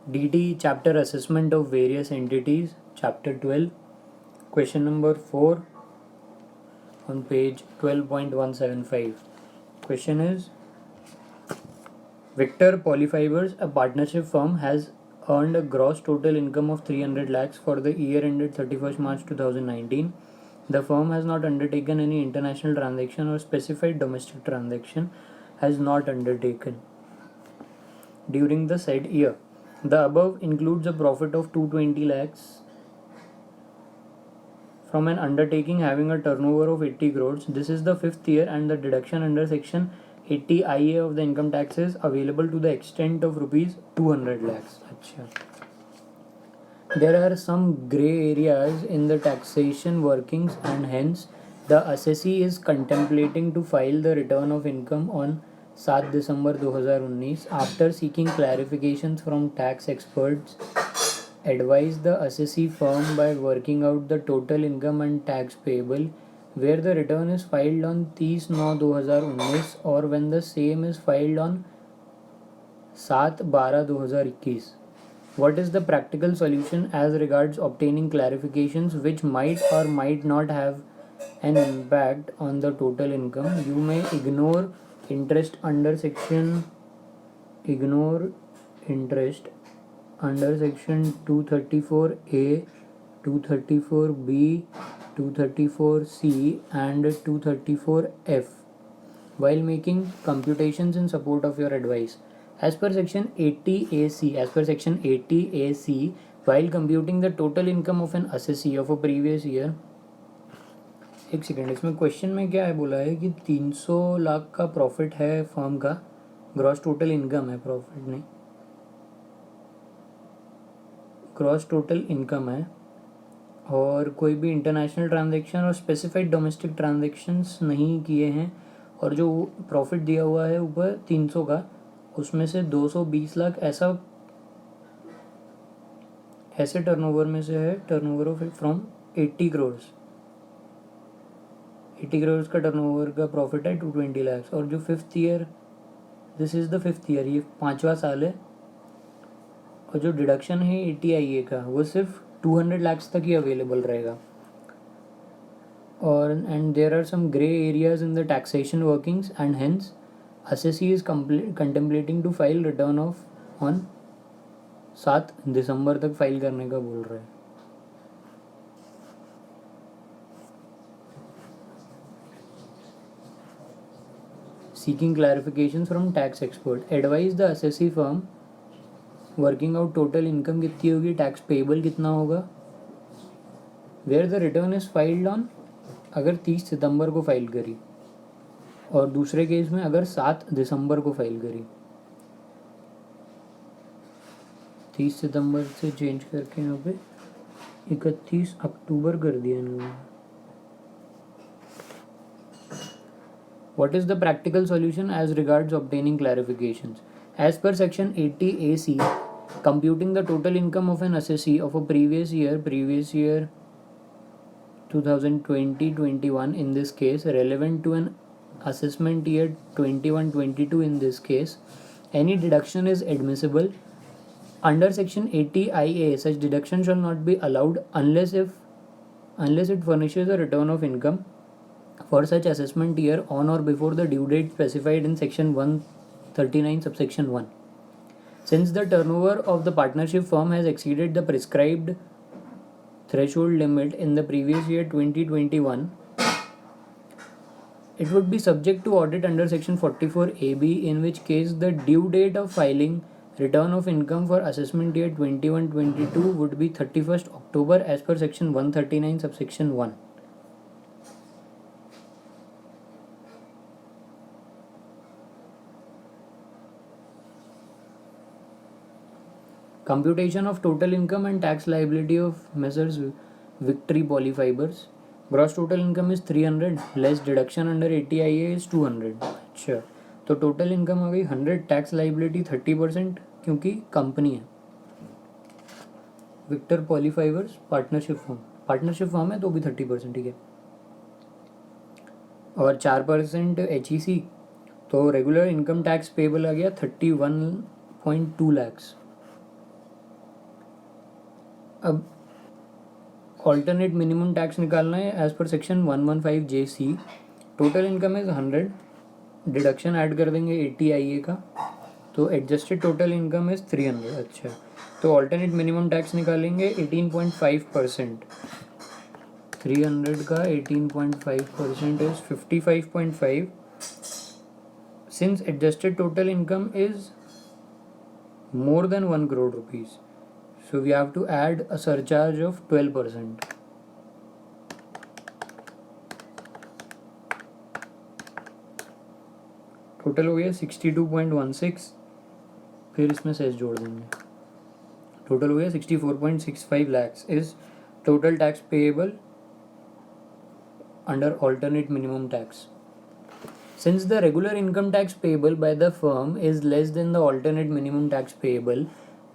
DT chapter assessment of various entities, chapter 12, question number 4 on page 12.175. Question is, Victor Polyfibers, a partnership firm, has earned a gross total income of 300 lakhs for the year ended 31st March 2019. The firm has not undertaken any international transaction or specified domestic transaction has not undertaken during the said year. The above includes a profit of 220 lakhs from an undertaking having a turnover of 80 crores. This is the fifth year and the deduction under section 80 IA of the income tax is available to the extent of rupees 200 lakhs. Achha. There are some grey areas in the taxation workings and hence the assessee is contemplating to file the return of income on 7 December 2019 after seeking clarifications from tax experts. Advise the assessee firm by working out the total income and tax payable where the return is filed on 30/9/2019 or when the same is filed on 7/12/2021. What is the practical solution as regards obtaining clarifications which might or might not have an impact on the total income? You may ignore interest under section 234A, 234B, 234C and 234F while making computations in support of your advice. As per section 80AC, while computing the total income of an assessee of a previous year, एक second, इसमें question में क्या है बोला है कि 300 लाख का profit है फर्म का, ग्रॉस टोटल इनकम है, प्रॉफिट नहीं, ग्रॉस टोटल इनकम है और कोई भी इंटरनेशनल ट्रांजैक्शन और स्पेसिफाइड डोमेस्टिक ट्रांजैक्शंस नहीं किए हैं और जो प्रॉफिट दिया हुआ है ऊपर 300 का, उसमें से 220 लाख ऐसे टर्नओवर में से है, टर्नओवर ऑफ फ्रॉम 80 करोड़ का टर्नओवर का प्रॉफिट है 220 लाख और जो fifth year, this is the fifth year, ये 5वां साल है और जो डिडक्शन है 80 IA का वो सिर्फ 200 लाख तक ही अवेलेबल रहेगा. और and there are some grey areas in the taxation workings and hence assessee is contemplating to file return of on 7 दिसंबर तक फाइल करने का बोल रहे हैं. Seeking clarifications from tax expert. Advise the assessee firm working out total income कितनी होगी, tax payable कितना होगा, where the return is filed on, अगर 30 सितंबर को फाइल करी और दूसरे केस में अगर 7 दिसंबर को फाइल करी. 30 सितंबर से चेंज करके यहाँ पे 31 अक्टूबर कर दिया इन्होंने. What is the practical solution as regards obtaining clarifications? As per section 80AC, computing the total income of an assessee of a previous year 2020-21 in this case, relevant to an assessment year 21-22 in this case, any deduction is admissible. Under section 80 IA, such deduction shall not be allowed unless it furnishes a return of income for such assessment year on or before the due date specified in section 139 subsection 1. Since the turnover of the partnership firm has exceeded the prescribed threshold limit in the previous year 2021, it would be subject to audit under section 44AB, in which case the due date of filing return of income for assessment year 21-22 would be 31st October as per section 139 subsection 1. Computation of total income and tax liability of Messrs. Victory Polyfibers. Gross total income is 300, less deduction under 80 IA is 200. अच्छा, तो total income आ गई 100, tax liability 30% क्योंकि company है. Victor पॉलीफाइबर्स partnership form है तो भी 30%, ठीक है. और 4% HEC, तो रेगुलर इनकम टैक्स पेबल आ गया 31.2 lakhs. अब ऑल्टरनेट मिनिमम टैक्स निकालना है एज पर section 115 JC। Total income is 100, deduction add कर देंगे 80 IA का, तो एडजस्टेड टोटल इनकम इज 300। अच्छा, तो ऑल्टरनेट मिनिमम टैक्स निकालेंगे 18.5%। 300 का 18.5% is 55.5। Since adjusted total income is more than 1 crore rupees, so we have to add a surcharge of 12%। Total हो गया 62.16, फिर इसमें सेस जोड़ देंगे, टोटल हो गया 64.65 lakhs is total tax payable under alternate minimum tax। Since the regular income tax payable by the firm is less than the alternate minimum tax payable,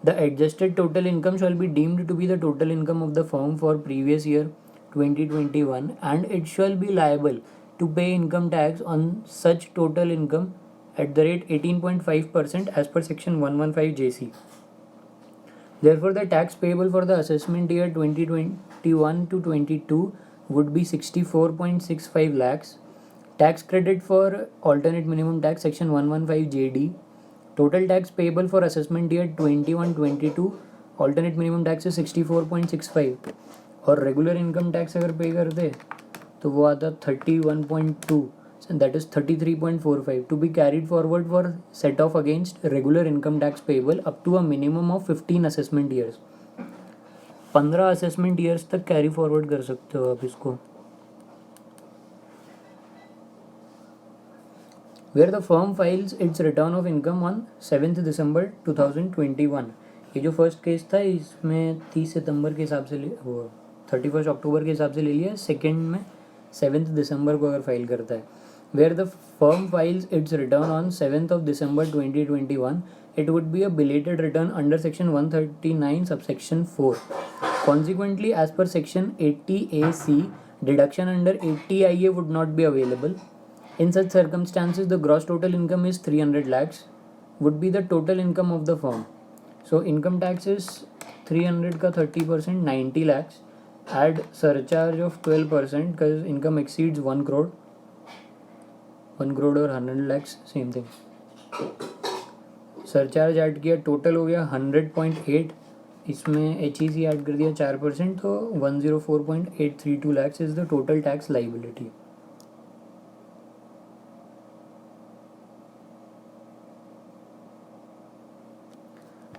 the adjusted total income shall be deemed to be the total income of the firm for previous year 2021, and it shall be liable to pay income tax on such total income at the rate 18.5% as per section 115 JC. Therefore, the tax payable for the assessment year 2021 to 22 would be 64.65 lakhs. Tax credit for alternate minimum tax section 115 JD. Total tax payable for assessment year 21-22 alternate minimum tax is 64.65, और regular income tax अगर पे करते तो वो आता 31.2, that is 33.45 to be carried forward for set off against regular income tax payable up to a minimum of 15 assessment years। 15 assessment years तक carry forward कर सकते हो आप इसको। Where the firm files its return of income on 7th December 2021। ये जो first case था इसमें 30 सितंबर के हिसाब से वो 31 अक्टूबर के हिसाब से ले लिया, सेकेंड में 7th दिसंबर को अगर फाइल करता है। Where the firm files its return on 7th of December 2021, it would be a belated return under section 139 subsection 4। Consequently, as per section 80AC, deduction under 80IA would not be available। In such circumstances, the gross total income is 300 lakhs, would be the total income of the firm। So income tax is 300 का 30%, 90 lakhs, add surcharge of 12% because income exceeds 1 crore, 1 crore और 100 lakhs same thing। Surcharge add किया, total हो गया 100.8, इसमें HEC add कर दिया 4%, तो 104.832 lakhs is the total tax liability.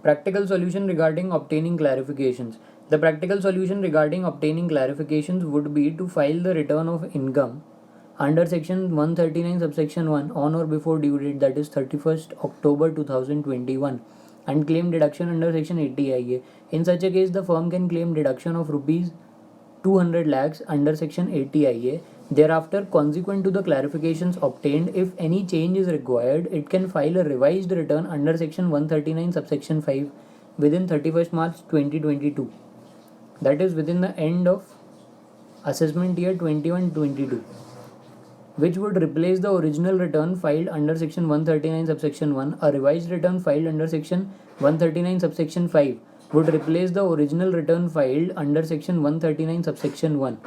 Practical solution regarding obtaining clarifications। The practical solution regarding obtaining clarifications would be to file the return of income under section 139 subsection 1 on or before due date, that is 31st October 2021, and claim deduction under section 80IA। In such a case, the firm can claim deduction of rupees 200 lakhs under section 80IA। Thereafter, consequent to the clarifications obtained, if any change is required, it can file a revised return under section 139 subsection 5 within 31st March 2022, that is within the end of assessment year 21-22, which would replace the original return filed under section 139 subsection 1. A revised return filed under section 139 subsection 5 would replace the original return filed under section 139 subsection 1.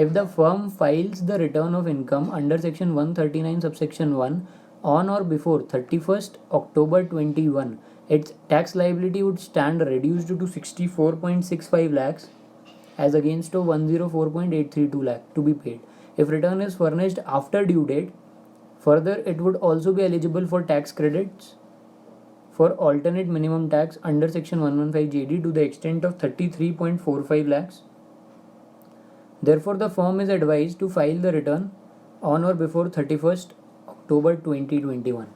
If the firm files the return of income under section 139 subsection 1 on or before 31st October 21, its tax liability would stand reduced to 64.65 lakhs as against to 104.832 lakh to be paid. If return is furnished after due date, further it would also be eligible for tax credits for alternate minimum tax under section 115 JD to the extent of 33.45 lakhs। Therefore, the firm is advised to file the return on or before 31st October 2021।